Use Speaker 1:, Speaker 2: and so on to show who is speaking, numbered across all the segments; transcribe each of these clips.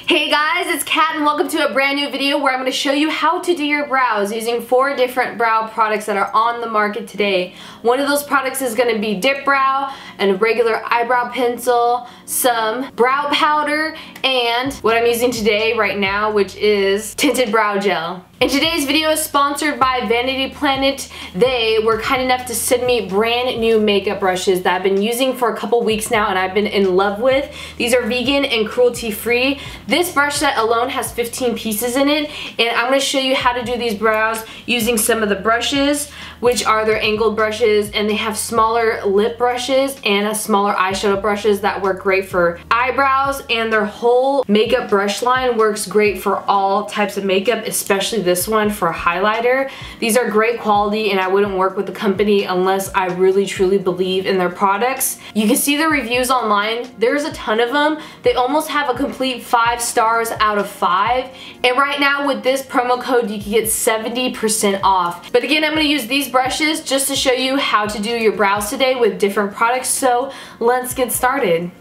Speaker 1: Hey guys, it's Kat and welcome to a brand new video where I'm going to show you how to do your brows using 4 different brow products that are on the market today. One of those products is going to be Dip Brow, and a regular eyebrow pencil, some brow powder, and what I'm using today right now, which is Tinted Brow Gel. And today's video is sponsored by Vanity Planet. They were kind enough to send me brand new makeup brushes that I've been using for a couple weeks now and I've been in love with. These are vegan and cruelty free. This brush set alone has 15 pieces in it, and I'm going to show you how to do these brows using some of the brushes, which are their angled brushes, and they have smaller lip brushes and a smaller eyeshadow brushes that work great for eyebrows, and their whole makeup brush line works great for all types of makeup, especially this one for a highlighter. These are great quality and I wouldn't work with the company unless I really truly believe in their products. You can see the reviews online. There's a ton of them. They almost have a complete 5 stars out of 5, and right now with this promo code you can get 70% off. But again, I'm going to use these brushes just to show you how to do your brows today with different products, so let's get started.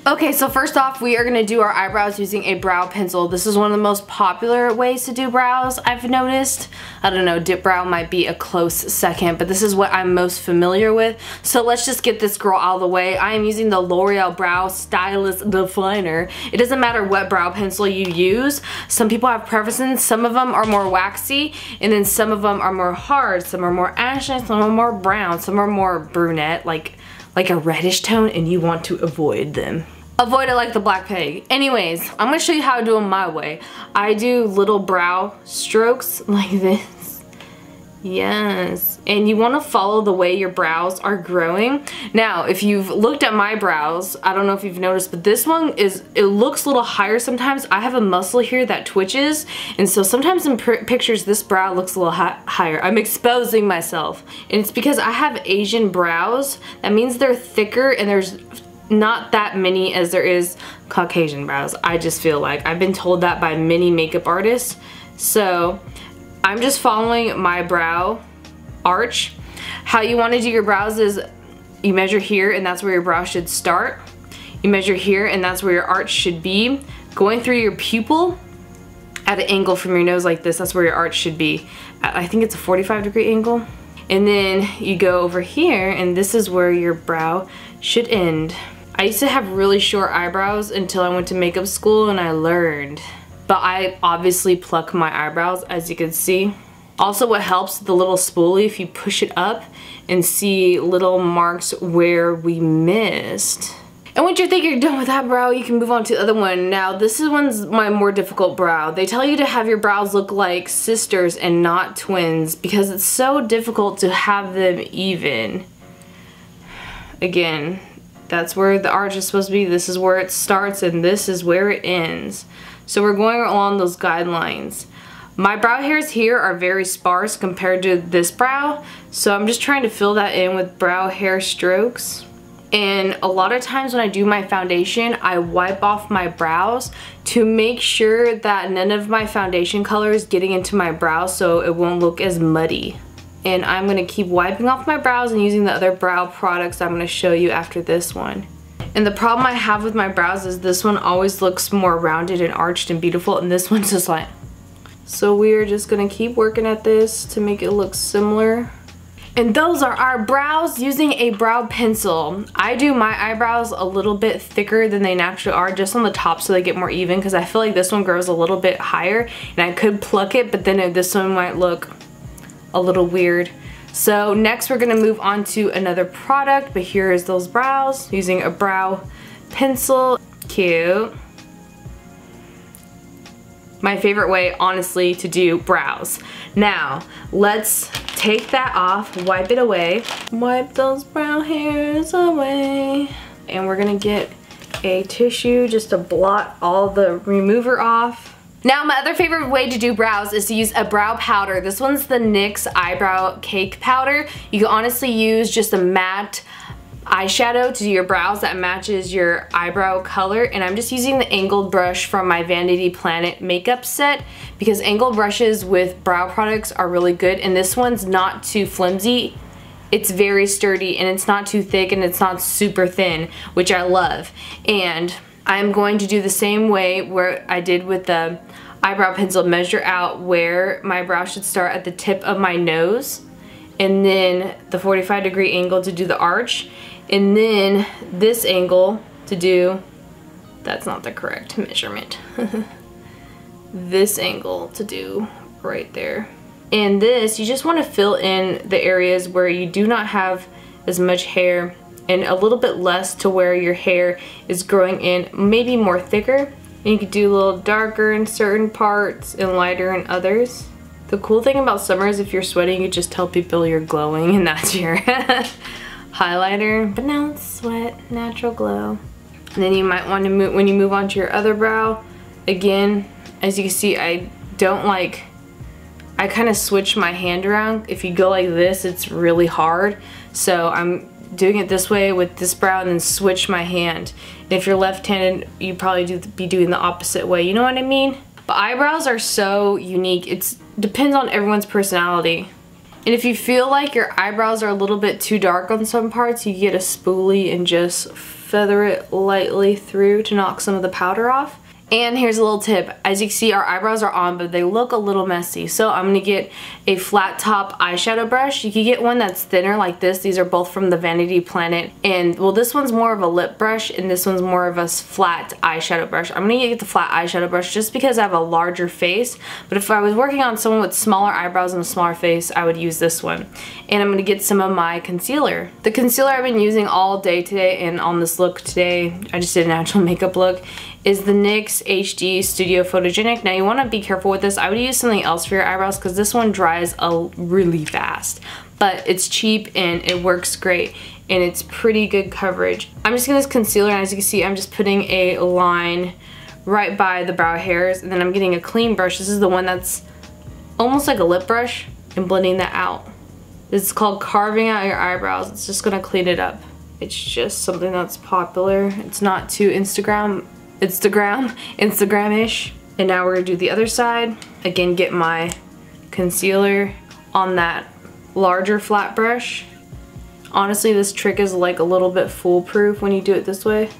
Speaker 1: Okay, so first off, we are going to do our eyebrows using a brow pencil. This is one of the most popular ways to do brows, I've noticed. I don't know, Dip Brow might be a close second, but this is what I'm most familiar with. So let's just get this girl out of the way. I am using the L'Oreal Brow Stylist Definer. It doesn't matter what brow pencil you use. Some people have preferences. Some of them are more waxy, and then some of them are more hard. Some are more ashy, some are more brown, some are more brunette, like a reddish tone, and you want to avoid them. Avoid it like the Black Plague. Anyways, I'm going to show you how to do them my way. I do little brow strokes like this. Yes. And you want to follow the way your brows are growing. Now, if you've looked at my brows, I don't know if you've noticed, but this one it looks a little higher sometimes. I have a muscle here that twitches, and so sometimes in pictures this brow looks a little higher. I'm exposing myself. And it's because I have Asian brows. That means they're thicker and there's not that many as there is Caucasian brows. I just feel like I've been told that by many makeup artists. So I'm just following my brow arch. How you want to do your brows is you measure here and that's where your brow should start. You measure here and that's where your arch should be. Going through your pupil at an angle from your nose like this, that's where your arch should be. I think it's a 45-degree angle. And then you go over here and this is where your brow should end. I used to have really short eyebrows until I went to makeup school and I learned. But I obviously pluck my eyebrows, as you can see. Also, what helps, the little spoolie, if you push it up and see little marks where we missed. And once you think you're done with that brow, you can move on to the other one. Now, one's my more difficult brow. They tell you to have your brows look like sisters and not twins because it's so difficult to have them even. Again, that's where the arch is supposed to be. This is where it starts and this is where it ends. So we're going along those guidelines. My brow hairs here are very sparse compared to this brow, so I'm just trying to fill that in with brow hair strokes. And a lot of times when I do my foundation, I wipe off my brows to make sure that none of my foundation color is getting into my brows so it won't look as muddy. And I'm going to keep wiping off my brows and using the other brow products I'm going to show you after this one. And the problem I have with my brows is this one always looks more rounded and arched and beautiful, and this one's just like... So we're just going to keep working at this to make it look similar. And those are our brows using a brow pencil. I do my eyebrows a little bit thicker than they naturally are, just on the top so they get more even, because I feel like this one grows a little bit higher and I could pluck it, but then this one might look a little weird. So next we're going to move on to another product, but here is those brows using a brow pencil. Cute. My favorite way, honestly, to do brows. Now, let's take that off, wipe it away. Wipe those brow hairs away. And we're gonna get a tissue just to blot all the remover off. Now, my other favorite way to do brows is to use a brow powder. This one's the NYX Eyebrow Cake Powder. You can honestly use just a matte eyeshadow to do your brows that matches your eyebrow color, and I'm just using the angled brush from my Vanity Planet makeup set because angled brushes with brow products are really good, and this one's not too flimsy. It's very sturdy and it's not too thick and it's not super thin, which I love. And I'm going to do the same way where I did with the eyebrow pencil, measure out where my brow should start at the tip of my nose, and then the 45-degree angle to do the arch, and then this angle to do, that's not the correct measurement, this angle to do right there. And this, you just want to fill in the areas where you do not have as much hair, and a little bit less to where your hair is growing in, maybe more thicker. And you could do a little darker in certain parts and lighter in others. The cool thing about summer is if you're sweating, you just tell people you're glowing and that's your highlighter. But now it's sweat, natural glow. And then you might want to move, when you move on to your other brow, again, as you can see, I kind of switch my hand around. If you go like this, it's really hard. So I'm doing it this way with this brow and then switch my hand. And if you're left-handed, you probably be doing the opposite way. You know what I mean? But eyebrows are so unique. It depends on everyone's personality. And if you feel like your eyebrows are a little bit too dark on some parts, you get a spoolie and just feather it lightly through to knock some of the powder off. And here's a little tip. As you can see, our eyebrows are on, but they look a little messy. So I'm gonna get a flat top eyeshadow brush. You can get one that's thinner like this. These are both from the Vanity Planet. And well, this one's more of a lip brush and this one's more of a flat eyeshadow brush. I'm gonna get the flat eyeshadow brush just because I have a larger face. But if I was working on someone with smaller eyebrows and a smaller face, I would use this one. And I'm gonna get some of my concealer. The concealer I've been using all day today and on this look today, I just did a natural makeup look, is the NYX HD Studio Photogenic. Now you want to be careful with this. I would use something else for your eyebrows because this one dries really fast. But it's cheap and it works great and it's pretty good coverage. I'm just getting this concealer and as you can see I'm just putting a line right by the brow hairs and then I'm getting a clean brush. This is the one that's almost like a lip brush and blending that out. This is called Carving Out Your Eyebrows. It's just going to clean it up. It's just something that's popular. It's not too Instagram-ish. And now we're gonna do the other side. Again, get my concealer on that larger flat brush. Honestly, this trick is like a little bit foolproof when you do it this way.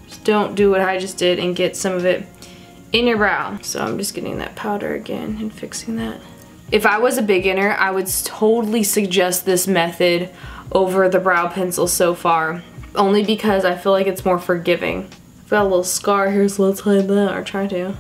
Speaker 1: Just don't do what I just did and get some of it in your brow. So I'm just getting that powder again and fixing that. If I was a beginner, I would totally suggest this method over the brow pencil so far. Only because I feel like it's more forgiving. Got a little scar here, so let's hide that, or try to.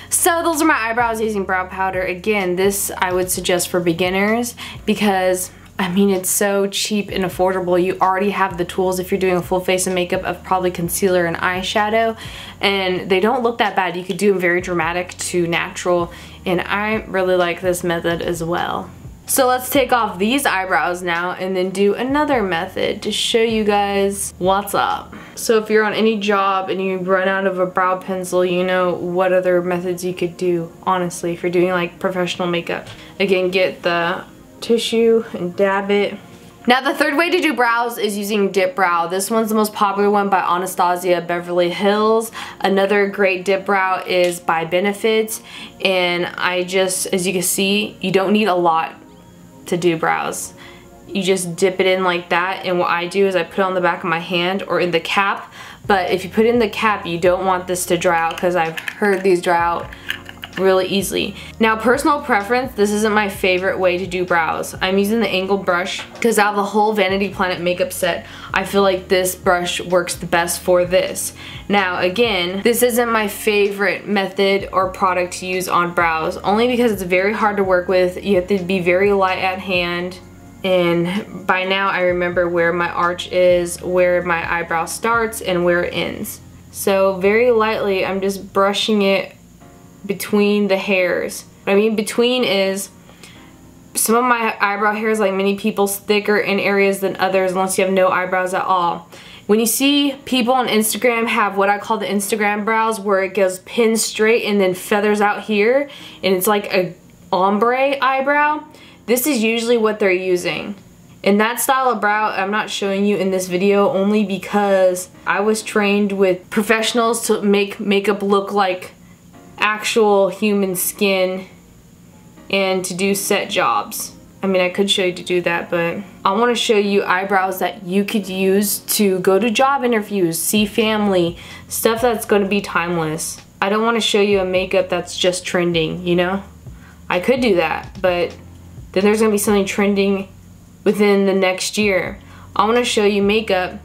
Speaker 1: So those are my eyebrows using brow powder. Again, this I would suggest for beginners because, I mean, it's so cheap and affordable. You already have the tools if you're doing a full face of makeup of probably concealer and eyeshadow, and they don't look that bad. You could do them very dramatic to natural, and I really like this method as well. So let's take off these eyebrows now and then do another method to show you guys what's up. So if you're on any job and you run out of a brow pencil, you know what other methods you could do, honestly, if you're doing like professional makeup. Again, get the tissue and dab it. Now the third way to do brows is using dip brow. This one's the most popular one by Anastasia Beverly Hills. Another great dip brow is by Benefit, and I just, as you can see, you don't need a lot to do brows. You just dip it in like that, and what I do is I put it on the back of my hand or in the cap, but if you put it in the cap you don't want this to dry out because I've heard these dry out really easily. Now personal preference, this isn't my favorite way to do brows. I'm using the angled brush because out of the whole Vanity Planet makeup set I feel like this brush works the best for this. Now again, this isn't my favorite method or product to use on brows only because it's very hard to work with. You have to be very light at hand, and by now I remember where my arch is, where my eyebrow starts, and where it ends. So very lightly I'm just brushing it between the hairs. What I mean between is some of my eyebrow hairs, like many people's, thicker in areas than others unless you have no eyebrows at all. When you see people on Instagram have what I call the Instagram brows where it goes pin straight and then feathers out here and it's like a ombre eyebrow, this is usually what they're using. And that style of brow I'm not showing you in this video only because I was trained with professionals to make makeup look like actual human skin and to do set jobs. I mean, I could show you to do that, but I want to show you eyebrows that you could use to go to job interviews, see family, stuff that's going to be timeless. I don't want to show you a makeup that's just trending, you know? I could do that, but then there's going to be something trending within the next year. I want to show you makeup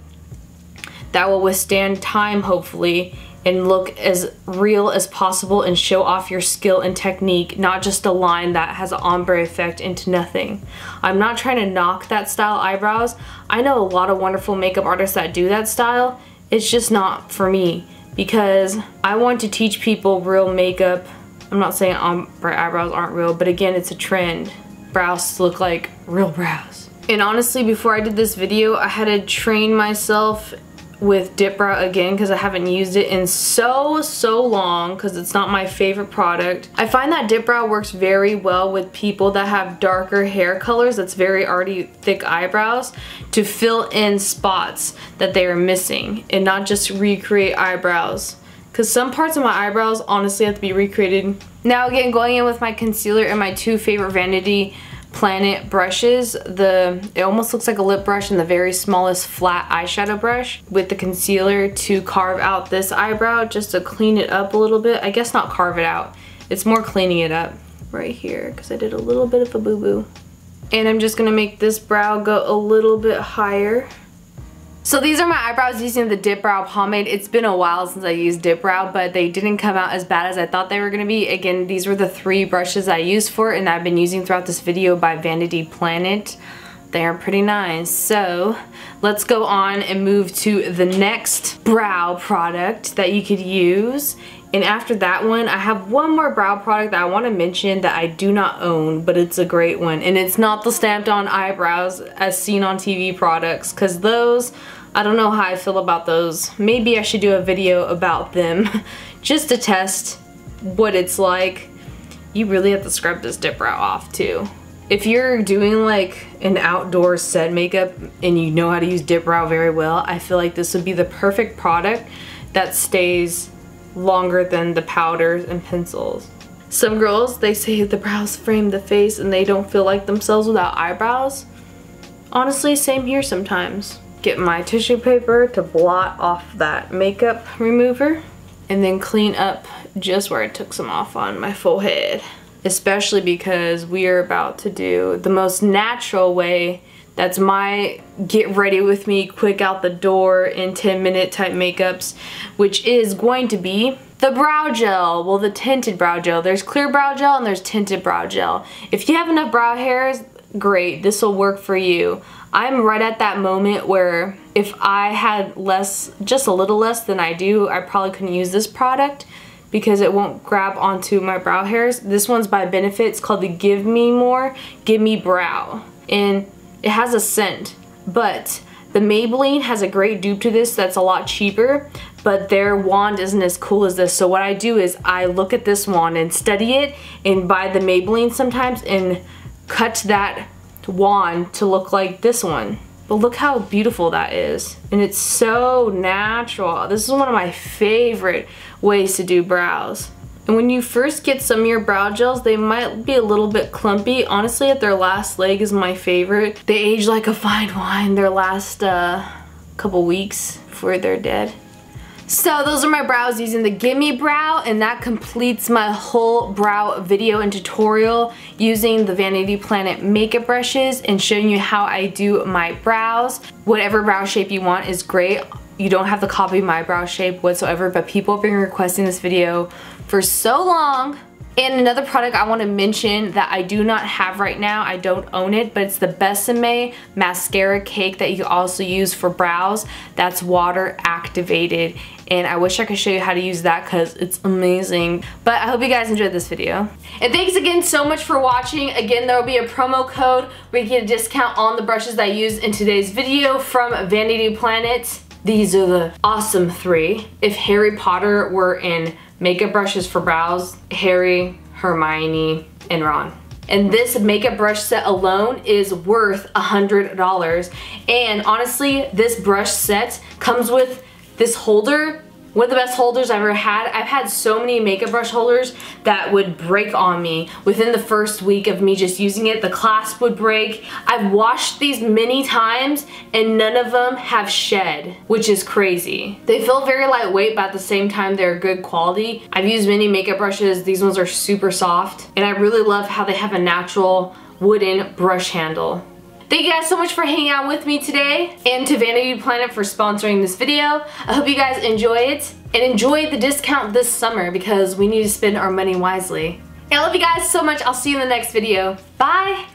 Speaker 1: that will withstand time, hopefully, and look as real as possible and show off your skill and technique, not just a line that has an ombre effect into nothing. I'm not trying to knock that style eyebrows. I know a lot of wonderful makeup artists that do that style. It's just not for me because I want to teach people real makeup. I'm not saying ombre eyebrows aren't real, but again, it's a trend. Brows look like real brows. And honestly, before I did this video, I had to train myself with Dip Brow again because I haven't used it in so long because it's not my favorite product. I find that Dip Brow works very well with people that have darker hair colors that's very already thick eyebrows to fill in spots that they are missing and not just recreate eyebrows. Because some parts of my eyebrows honestly have to be recreated. Now again, going in with my concealer and my two favorite Vanity Planet brushes, it almost looks like a lip brush and the very smallest flat eyeshadow brush with the concealer to carve out this eyebrow just to clean it up a little bit. I guess not carve it out, it's more cleaning it up right here because I did a little bit of a boo-boo. And I'm just gonna make this brow go a little bit higher. So these are my eyebrows using the Dip Brow pomade. It's been a while since I used Dip Brow, but they didn't come out as bad as I thought they were gonna be. Again, these were the 3 brushes I used for it and I've been using throughout this video by Vanity Planet. They are pretty nice. So let's go on and move to the next brow product that you could use. And after that one, I have one more brow product that I want to mention that I do not own, but it's a great one. And it's not the stamped on eyebrows as seen on TV products, because those, I don't know how I feel about those. Maybe I should do a video about them just to test what it's like. You really have to scrub this Dip Brow off too. If you're doing like an outdoor set makeup and you know how to use Dip Brow very well, I feel like this would be the perfect product that stays longer than the powders and pencils. Some girls, they say the brows frame the face and they don't feel like themselves without eyebrows. Honestly, same here sometimes. Get my tissue paper to blot off that makeup remover and then clean up just where I took some off on my forehead. Especially because we are about to do the most natural way. That's my get ready with me, quick out the door in 10-minute type makeups, which is going to be the brow gel. Well, the tinted brow gel. There's clear brow gel and there's tinted brow gel. If you have enough brow hairs, great, this will work for you. I'm right at that moment where if I had less, just a little less than I do, I probably couldn't use this product because it won't grab onto my brow hairs. This one's by Benefit. It's called the Give Me More, Give Me Brow. And it has a scent, but the Maybelline has a great dupe to this that's a lot cheaper, but their wand isn't as cool as this. So what I do is I look at this wand and study it and buy the Maybelline sometimes and cut that wand to look like this one. But look how beautiful that is. And it's so natural. This is one of my favorite ways to do brows. And when you first get some of your brow gels, they might be a little bit clumpy. Honestly, at their last leg is my favorite. They age like a fine wine their last couple weeks before they're dead. So those are my brows using the Gimme Brow, and that completes my whole brow video and tutorial using the Vanity Planet makeup brushes and showing you how I do my brows. Whatever brow shape you want is great. You don't have to copy my brow shape whatsoever, but people have been requesting this video for so long. And another product I want to mention that I do not have right now, I don't own it, but it's the Besame Mascara Cake that you can also use for brows. That's water activated, and I wish I could show you how to use that because it's amazing. But I hope you guys enjoyed this video. And thanks again so much for watching. Again, there will be a promo code where you get a discount on the brushes I used in today's video from Vanity Planet. These are the awesome 3. If Harry Potter were in makeup brushes for brows, Harry, Hermione, and Ron. And this makeup brush set alone is worth $100. And honestly, this brush set comes with this holder One of the best holders I've ever had. I've had so many makeup brush holders that would break on me within the first week of me just using it. The clasp would break. I've washed these many times and none of them have shed, which is crazy. They feel very lightweight, but at the same time they're good quality. I've used many makeup brushes. These ones are super soft and I really love how they have a natural wooden brush handle. Thank you guys so much for hanging out with me today, and to Vanity Planet for sponsoring this video. I hope you guys enjoy it and enjoy the discount this summer because we need to spend our money wisely. And I love you guys so much. I'll see you in the next video. Bye!